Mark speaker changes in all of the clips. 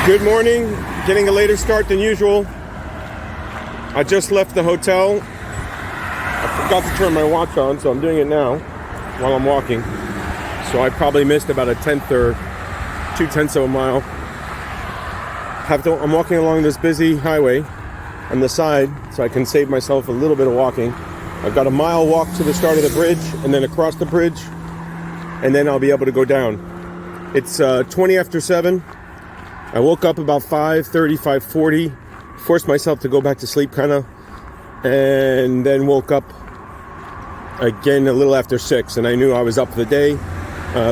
Speaker 1: Good morning. Getting a later start than usual. I just left the hotel. I forgot to turn my watch on, so I'm doing it now while I'm walking. So I probably missed about a tenth or 2/10 of a mile. I'm walking along this busy highway on the side, so I can save myself a little bit of walking. I've got a mile walk to the start of the bridge, and then across the bridge, and then I'll be able to go down. It's 20 after 7. I woke up about 5:30, 5:40, forced myself to go back to sleep kind of, and then woke up again a little after 6, and I knew I was up for the day.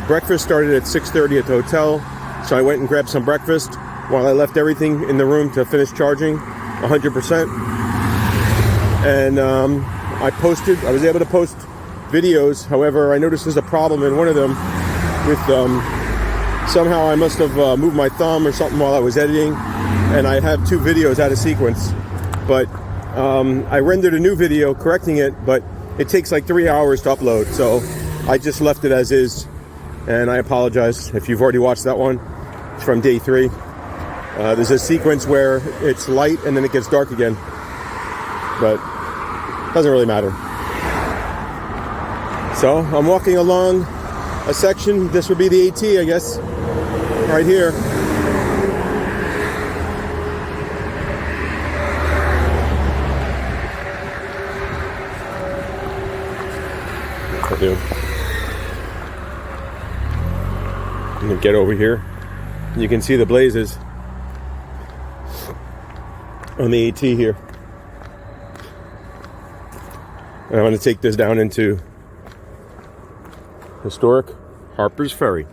Speaker 1: Breakfast started at 6:30 at the hotel, so I went and grabbed some breakfast while I left everything in the room to finish charging 100%. And I was able to post videos. However, I noticed there's a problem in one of them with somehow I must have moved my thumb or something while I was editing, and I have 2 videos out of sequence. But I rendered a new video correcting it, but it takes like 3 hours to upload, so I just left it as is, and I apologize if you've already watched that one. It's from day 3. There's a sequence where it's light and then it gets dark again, but it doesn't really matter. So I'm walking along a section. This would be the AT, I guess, right here. I do. I'm gonna get over here. You can see the blazes on the AT here. And I'm going to take this down into historic Harper's Ferry.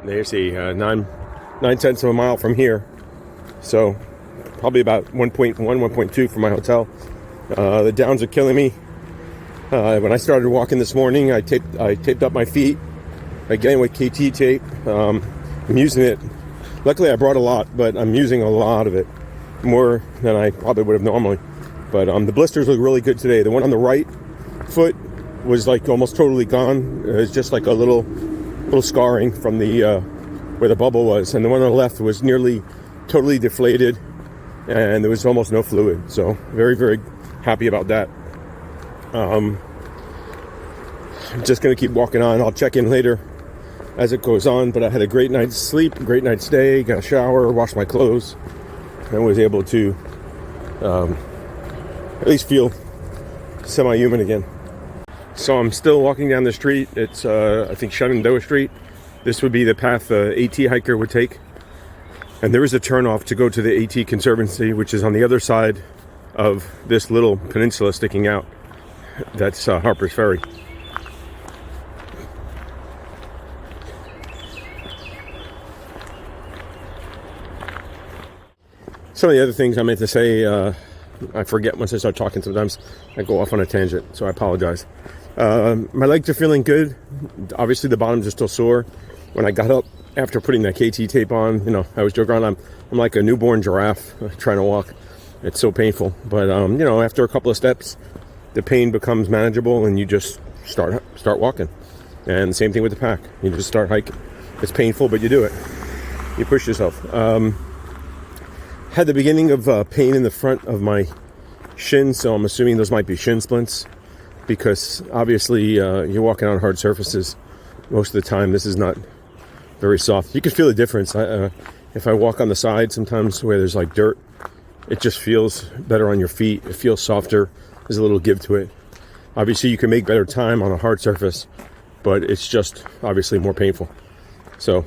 Speaker 1: There you see, 9/10 of a mile from here. So probably about 1.1, 1.2 from my hotel. The downs are killing me. When I started walking this morning, I taped up my feet again with KT tape. I'm using it. Luckily I brought a lot, but I'm using a lot of it, more than I probably would have normally. But the blisters look really good today. The one on the right foot was like almost totally gone. It's just like a little scarring from the where the bubble was, and the one on the left was nearly totally deflated, and there was almost no fluid. So very, very happy about that. I'm just gonna keep walking on. I'll check in later as it goes on, but I had a great night's sleep, a great night's stay, got a shower, washed my clothes, and was able to at least feel semi-human again. So I'm still walking down the street. It's I think Shenandoah Street. This would be the path the AT hiker would take, and there is a turnoff to go to the AT Conservancy, which is on the other side of this little peninsula sticking out. That's Harper's Ferry. Some of the other things I meant to say, I forget once I start talking. Sometimes I go off on a tangent, so I apologize. My legs are feeling good. Obviously, the bottoms are still sore. When I got up after putting that KT tape on, I was joking around. I'm like a newborn giraffe trying to walk. It's so painful. But, after a couple of steps, the pain becomes manageable, and you just start walking. And the same thing with the pack. You just start hiking. It's painful, but you do it. You push yourself. Had the beginning of pain in the front of my shin, so I'm assuming those might be shin splints, because obviously you're walking on hard surfaces most of the time. This is not very soft. You can feel the difference. If I walk on the side sometimes where there's like dirt, it just feels better on your feet. It feels softer. There's a little give to it. Obviously you can make better time on a hard surface, but it's just obviously more painful. So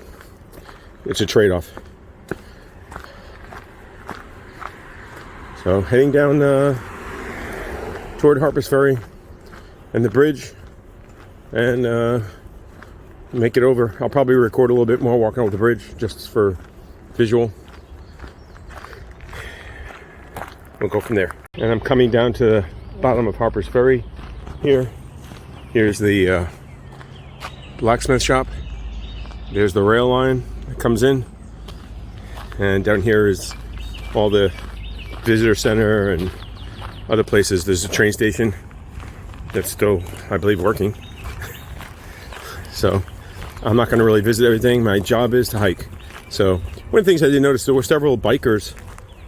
Speaker 1: it's a trade-off. So heading down toward Harper's Ferry and the bridge, and make it over. I'll probably record a little bit more walking over the bridge just for visual. We'll go from there. And I'm coming down to the bottom of Harper's Ferry here. Here's the blacksmith shop. There's the rail line that comes in. And down here is all the visitor center and other places. There's a train station that's still, I believe, working. So I'm not going to really visit everything. My job is to hike. So one of the things I did notice, there were several bikers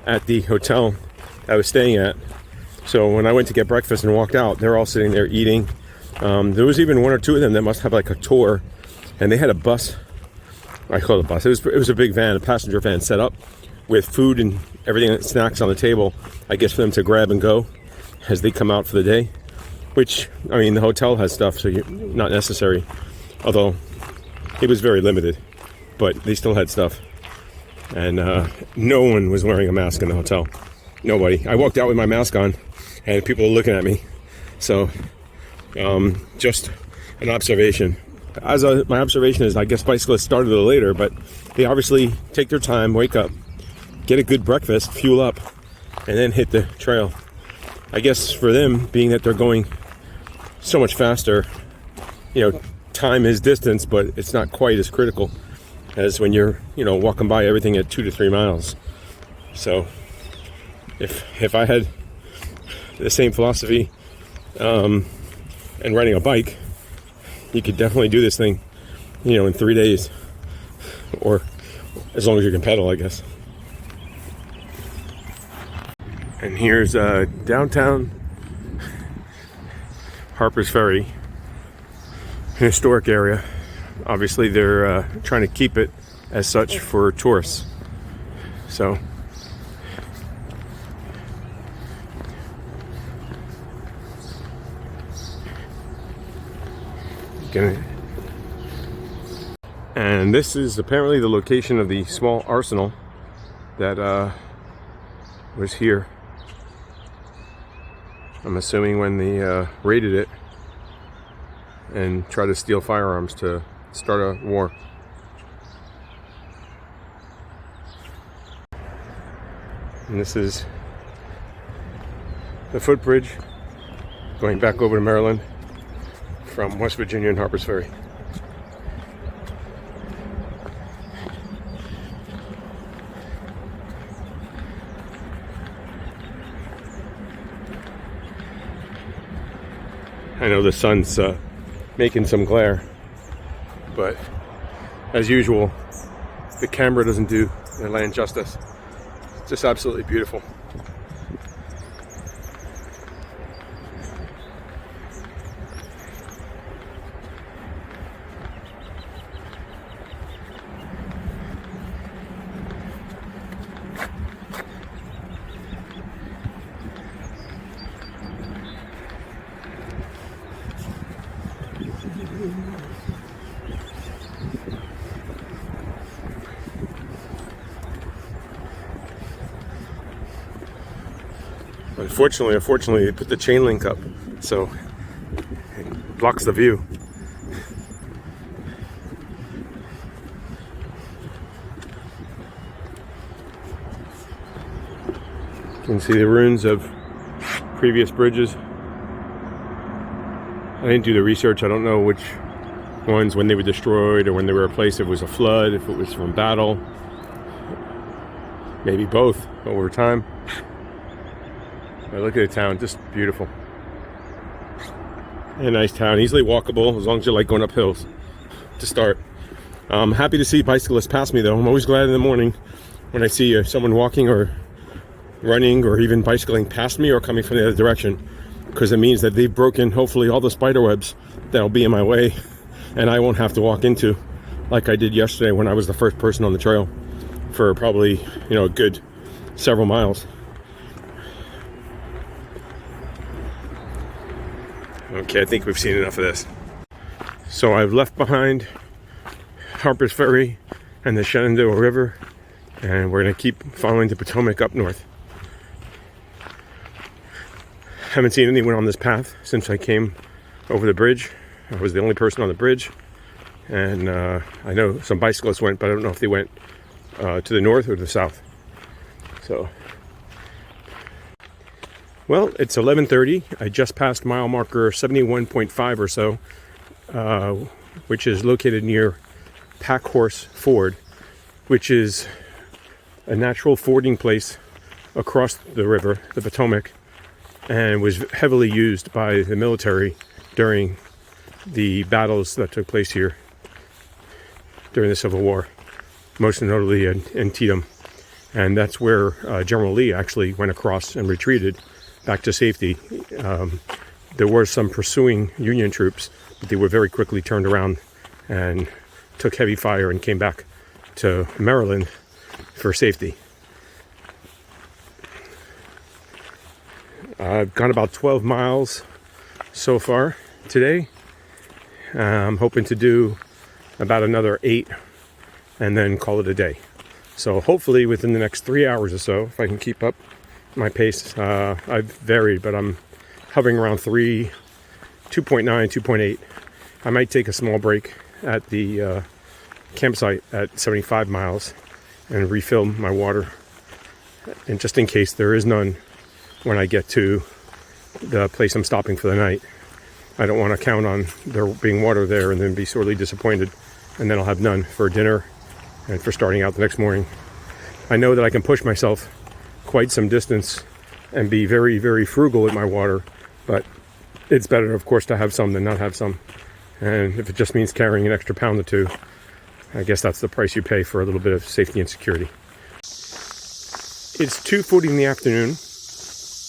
Speaker 1: at the hotel I was staying at. So when I went to get breakfast and walked out, they're all sitting there eating. There was even one or two of them that must have like a tour, and they had a bus. I call it a bus. It was a big van, a passenger van set up with food and everything, snacks on the table, I guess for them to grab and go as they come out for the day. Which, I mean, the hotel has stuff, so not necessary. Although it was very limited, but they still had stuff. And no one was wearing a mask in the hotel. Nobody. I walked out with my mask on, and people were looking at me. So, just an observation. My observation is, I guess bicyclists started a little later, but they obviously take their time, wake up, get a good breakfast, fuel up, and then hit the trail. I guess for them, being that they're going so much faster, time is distance, but it's not quite as critical as when you're, walking by everything at 2 to 3 miles. So if I had the same philosophy and riding a bike, you could definitely do this thing, in 3 days, or as long as you can pedal, I guess. And here's downtown Harper's Ferry, an historic area. Obviously, they're trying to keep it as such for tourists. So, and this is apparently the location of the small arsenal that was here. I'm assuming when they raided it and tried to steal firearms to start a war. And this is the footbridge going back over to Maryland from West Virginia and Harper's Ferry. I know the sun's making some glare, but as usual, the camera doesn't do the land justice. It's just absolutely beautiful. Unfortunately, they put the chain link up, so it blocks the view. You can see the ruins of previous bridges. I didn't do the research. I don't know which ones, when they were destroyed or when they were replaced, if it was a flood, if it was from battle. Maybe both over time. But look at the town, just beautiful. And a nice town, easily walkable as long as you like going up hills to start. I'm happy to see bicyclists pass me though. I'm always glad in the morning when I see someone walking or running or even bicycling past me or coming from the other direction, because it means that they've broken hopefully all the spider webs that'll be in my way and I won't have to walk into, like I did yesterday when I was the first person on the trail for probably a good several miles. Okay, I think we've seen enough of this. So I've left behind Harper's Ferry and the Shenandoah River, and we're going to keep following the Potomac up north. Haven't seen anyone on this path since I came over the bridge. I was the only person on the bridge, and I know some bicyclists went, but I don't know if they went to the north or to the south. So, well, it's 11:30. I just passed mile marker 71.5 or so, which is located near Packhorse Ford, which is a natural fording place across the river, the Potomac, and was heavily used by the military during the battles that took place here during the Civil War, most notably in Antietam. And that's where General Lee actually went across and retreated back to safety. There were some pursuing Union troops, but they were very quickly turned around and took heavy fire and came back to Maryland for safety. I've gone about 12 miles so far today. I'm hoping to do about another 8 and then call it a day. So hopefully within the next 3 hours or so, if I can keep up my pace. I've varied, but I'm hovering around 2.9, 2.8. I might take a small break at the campsite at 75 miles and refill my water. And just in case there is none when I get to the place I'm stopping for the night, I don't want to count on there being water there and then be sorely disappointed, and then I'll have none for dinner and for starting out the next morning. I know that I can push myself quite some distance and be very, very frugal with my water, but it's better, of course, to have some than not have some. And if it just means carrying an extra pound or two, I guess that's the price you pay for a little bit of safety and security. It's 2:40 in the afternoon.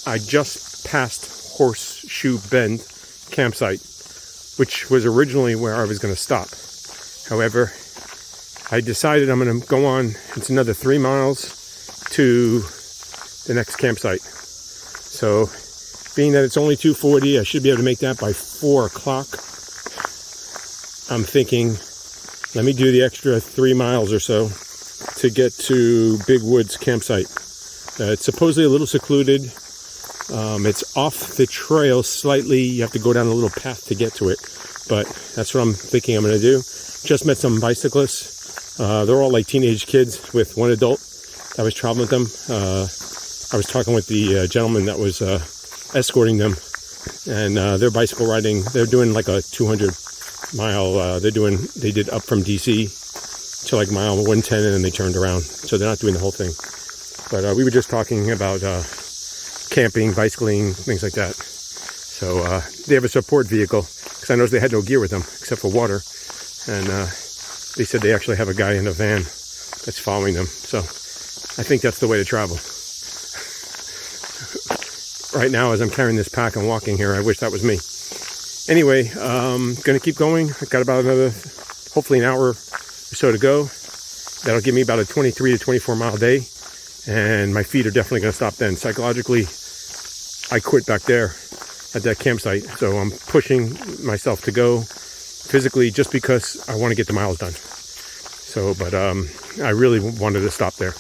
Speaker 1: I just passed Horseshoe Bend campsite, which was originally where I was going to stop. However, I decided I'm going to go on. It's another 3 miles to the next campsite. So, being that it's only 2:40, I should be able to make that by 4 o'clock. I'm thinking, let me do the extra 3 miles or so to get to Big Woods campsite. It's supposedly a little secluded. It's off the trail slightly. You have to go down a little path to get to it. But that's what I'm thinking I'm going to do. Just met some bicyclists. They're all like teenage kids with one adult. I was traveling with them. I was talking with the gentleman that was escorting them. And they're bicycle riding. They're doing like a 200 mile. They did up from DC to like mile 110 and then they turned around. So they're not doing the whole thing. But we were just talking about camping, bicycling, things like that. So they have a support vehicle, because I noticed they had no gear with them except for water. And they said they actually have a guy in a van that's following them. So I think that's the way to travel. Right now, as I'm carrying this pack and walking here, I wish that was me. Anyway, going to keep going. I've got about another, hopefully an hour or so to go. That'll give me about a 23 to 24 mile day. And my feet are definitely going to stop then. Psychologically, I quit back there at that campsite. So I'm pushing myself to go physically just because I want to get the miles done. So, but I really wanted to stop there.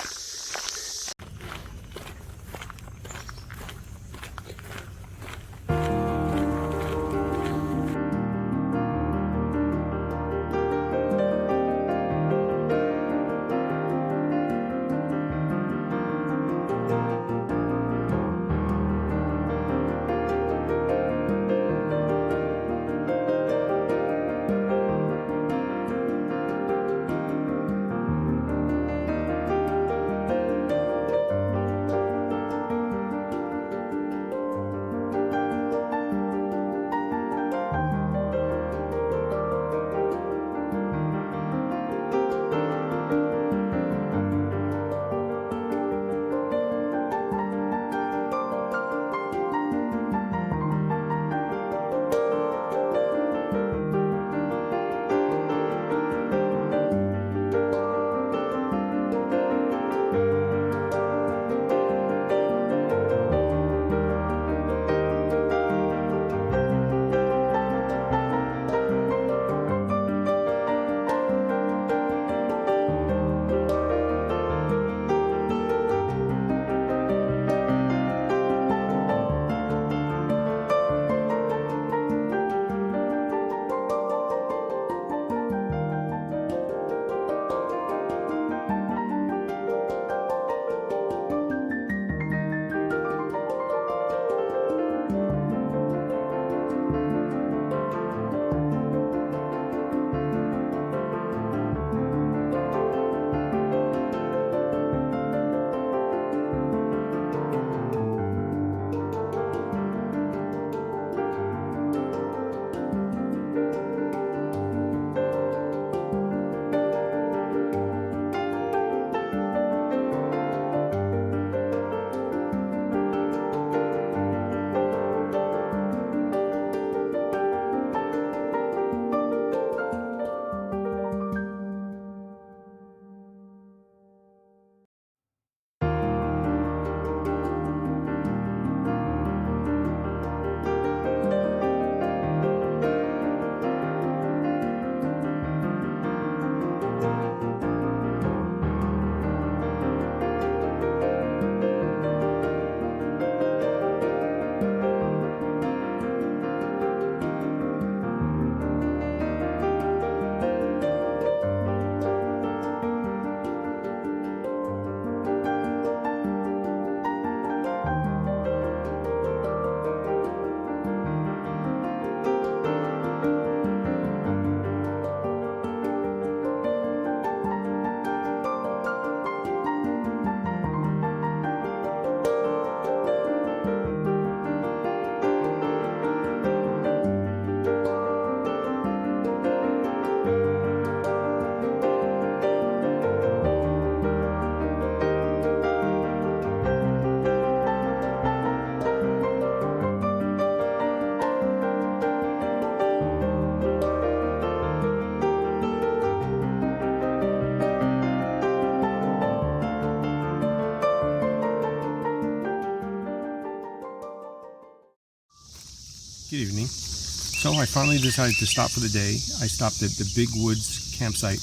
Speaker 1: Good evening. So I finally decided to stop for the day. I stopped at the Big Woods campsite.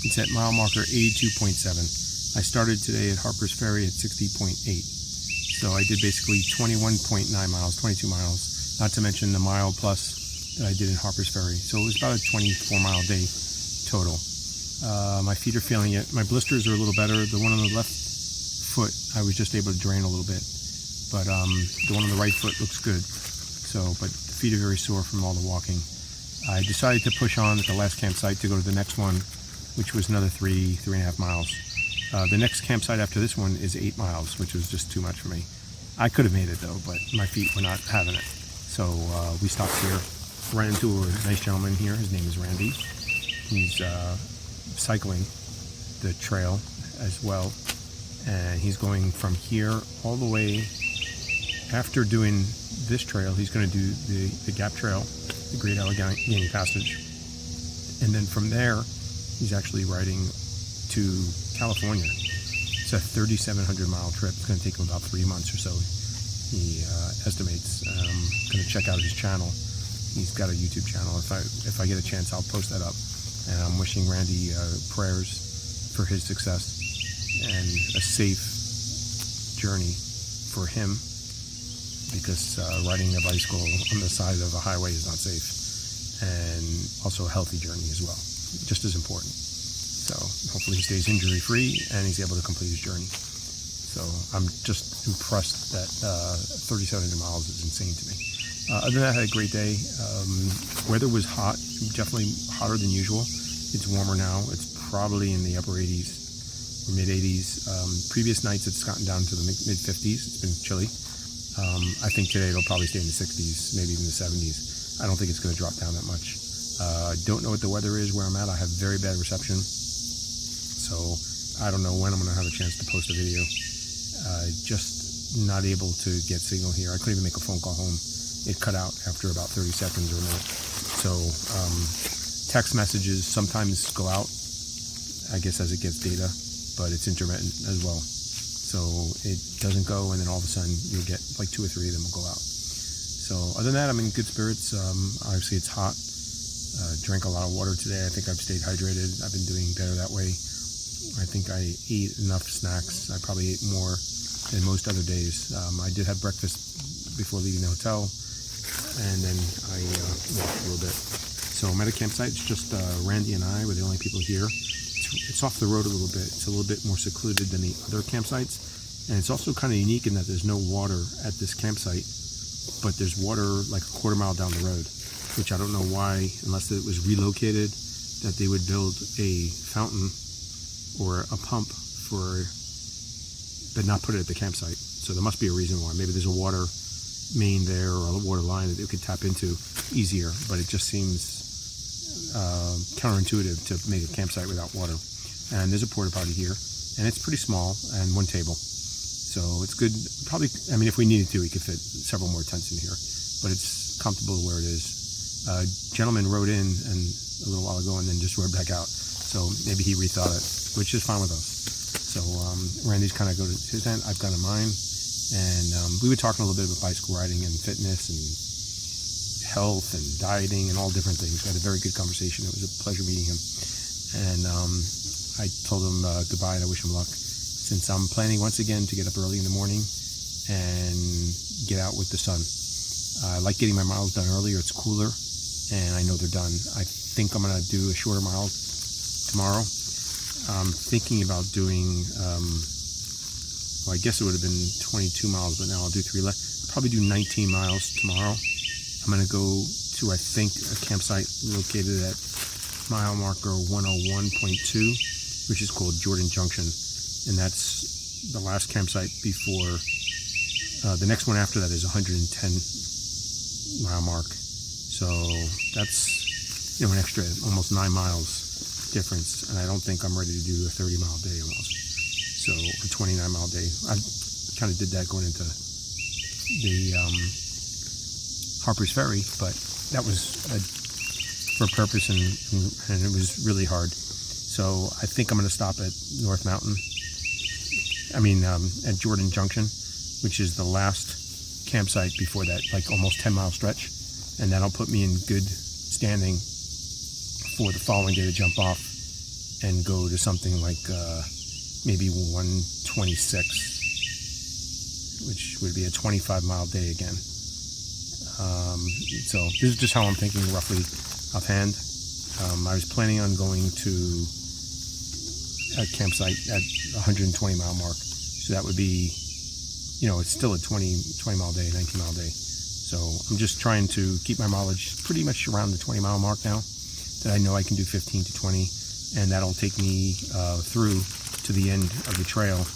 Speaker 1: It's at mile marker 82.7. I started today at Harper's Ferry at 60.8. So I did basically 21.9 miles, 22 miles, not to mention the mile plus that I did in Harper's Ferry. So it was about a 24-mile day total. My feet are feeling it. My blisters are a little better. The one on the left foot, I was just able to drain a little bit. But the one on the right foot looks good. But the feet are very sore from all the walking. I decided to push on at the last campsite to go to the next one, which was another 3.5 miles. The next campsite after this one is 8 miles, which was just too much for me. I could have made it though, but my feet were not having it. So we stopped here, ran into a nice gentleman here. His name is Randy. He's cycling the trail as well. And he's going from here all the way. After doing this trail, he's going to do the Gap Trail, the Great Allegheny Passage. And then from there, he's actually riding to California. It's a 3,700 mile trip. It's going to take him about 3 months or so, he estimates. I'm going to check out his channel. He's got a YouTube channel. If I get a chance, I'll post that up. And I'm wishing Randy prayers for his success and a safe journey for him, because riding a bicycle on the side of a highway is not safe, and also a healthy journey as well, just as important. So hopefully he stays injury free and he's able to complete his journey. So I'm just impressed that 3,700 miles is insane to me. Other than that, I had a great day. Weather was hot, definitely hotter than usual. It's warmer now. It's probably in the upper 80s or mid 80s. Previous nights it's gotten down to the mid 50s. It's been chilly. I think today it'll probably stay in the 60s, maybe even the 70s. I don't think it's going to drop down that much. Don't know what the weather is where I'm at. I have very bad reception, so I don't know when I'm going to have a chance to post a video. Just not able to get signal here. I couldn't even make a phone call home. It cut out after about 30 seconds or a minute. So text messages sometimes go out, I guess, as it gets data, but it's intermittent as well. So it doesn't go, and then all of a sudden you'll get like 2 or 3 of them will go out. So other than that, I'm in good spirits. Obviously it's hot. Drank a lot of water today. I think I've stayed hydrated. I've been doing better that way. I think I ate enough snacks. I probably ate more than most other days. I did have breakfast before leaving the hotel, and then I walked a little bit. So I'm at a campsite. It's just Randy and I were the only people here. It's off the road a little bit. It's a little bit more secluded than the other campsites. And it's also kind of unique in that there's no water at this campsite, but there's water like a quarter mile down the road, which I don't know why, unless it was relocated, that they would build a fountain or a pump but not put it at the campsite. So there must be a reason why. Maybe there's a water main there or a water line that they could tap into easier, but it just seems counterintuitive to make a campsite without water. And there's a porta potty here, and it's pretty small and 1 table, so it's good. Probably, I mean, if we needed to, we could fit several more tents in here, but it's comfortable where it is. A gentleman rode in a little while ago and then just rode back out, so maybe he rethought it, which is fine with us. So Randy's kind of go to his tent, I've gone to mine, and we were talking a little bit about bicycle riding and fitness and health and dieting and all different things. We had a very good conversation. It was a pleasure meeting him. And I told him goodbye and I wish him luck, since I'm planning once again to get up early in the morning and get out with the sun. I like getting my miles done earlier. It's cooler and I know they're done. I think I'm going to do a shorter mile tomorrow. I'm thinking about doing, well, I guess it would have been 22 miles, but now I'll do 3 less. Probably do 19 miles tomorrow. I'm going to go to, I think, a campsite located at mile marker 101.2, which is called Jordan Junction. And that's the last campsite before, the next one after that is 110 mile mark. So that's, an extra almost 9 miles difference. And I don't think I'm ready to do a 30-mile day almost. So a 29-mile day. I kind of did that going into the Harper's Ferry, but that was for a purpose, and it was really hard. So I think I'm going to stop at North Mountain. At Jordan Junction, which is the last campsite before that, like almost 10-mile stretch.
Speaker 2: and that'll put me in good standing for the following day to jump off and go to something like maybe 126, which would be a 25-mile day again. So this is just how I'm thinking roughly offhand. I was planning on going to a campsite at 120-mile mark. So that would be, it's still a 20-mile day, 19-mile day. So I'm just trying to keep my mileage pretty much around the 20-mile mark now, that I know I can do 15 to 20, and that'll take me through to the end of the trail,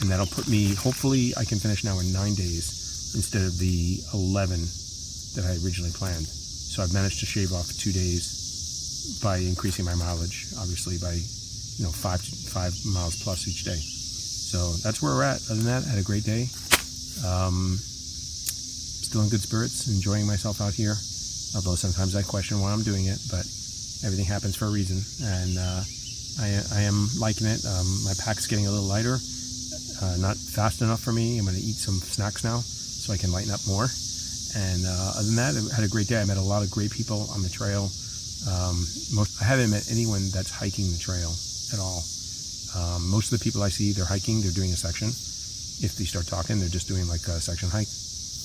Speaker 2: and that'll put me, hopefully I can finish now in 9 days instead of the 11 that I originally planned. So I've managed to shave off 2 days by increasing my mileage, obviously by 5 miles plus each day. So that's where we're at. Other than that, I had a great day. Still in good spirits, enjoying myself out here, although sometimes I question why I'm doing it, but everything happens for a reason, and I am liking it. My pack's getting a little lighter, not fast enough for me. I'm going to eat some snacks now so I can lighten up more. And other than that, I had a great day. I met a lot of great people on the trail. I haven't met anyone that's hiking the trail at all. Most of the people I see, they're hiking, they're doing a section. If they start talking, they're just doing like a section hike,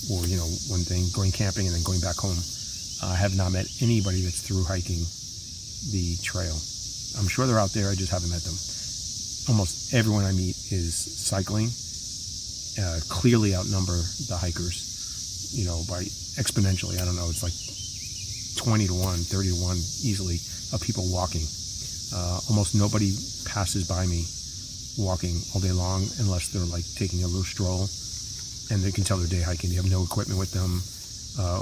Speaker 2: or one thing, going camping and then going back home. I have not met anybody that's through hiking the trail. I'm sure they're out there, I just haven't met them. Almost everyone I meet is cycling, clearly outnumber the hikers, by exponentially. I don't know, it's like 20 to 1, 30 to 1 easily of people walking. Almost nobody passes by me walking all day long unless they're like taking a little stroll, and they can tell they're day hiking. They have no equipment with them,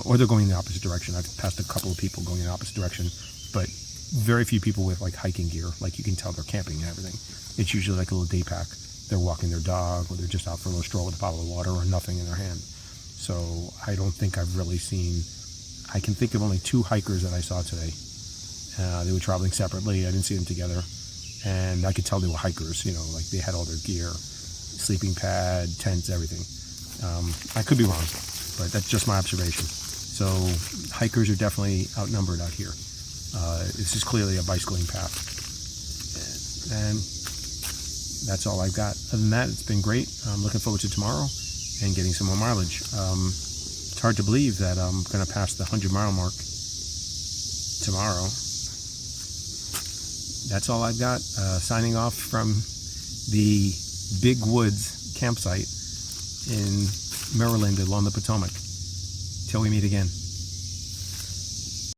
Speaker 2: or they're going in the opposite direction. I've passed a couple of people going in the opposite direction, but very few people with like hiking gear. Like you can tell they're camping and everything. It's usually like a little day pack. They're walking their dog, or they're just out for a little stroll with a bottle of water or nothing in their hand. So I don't think I've really seen, I can think of only 2 hikers that I saw today. They were traveling separately. I didn't see them together. And I could tell they were hikers, like they had all their gear, sleeping pad, tents, everything. I could be wrong, but that's just my observation. So hikers are definitely outnumbered out here. This is clearly a bicycling path. And that's all I've got. Other than that, it's been great. I'm looking forward to tomorrow and getting some more mileage. It's hard to believe that I'm going to pass the 100-mile mark tomorrow. That's all I've got. Signing off from the Big Woods campsite in Maryland along the Potomac. Till we meet again.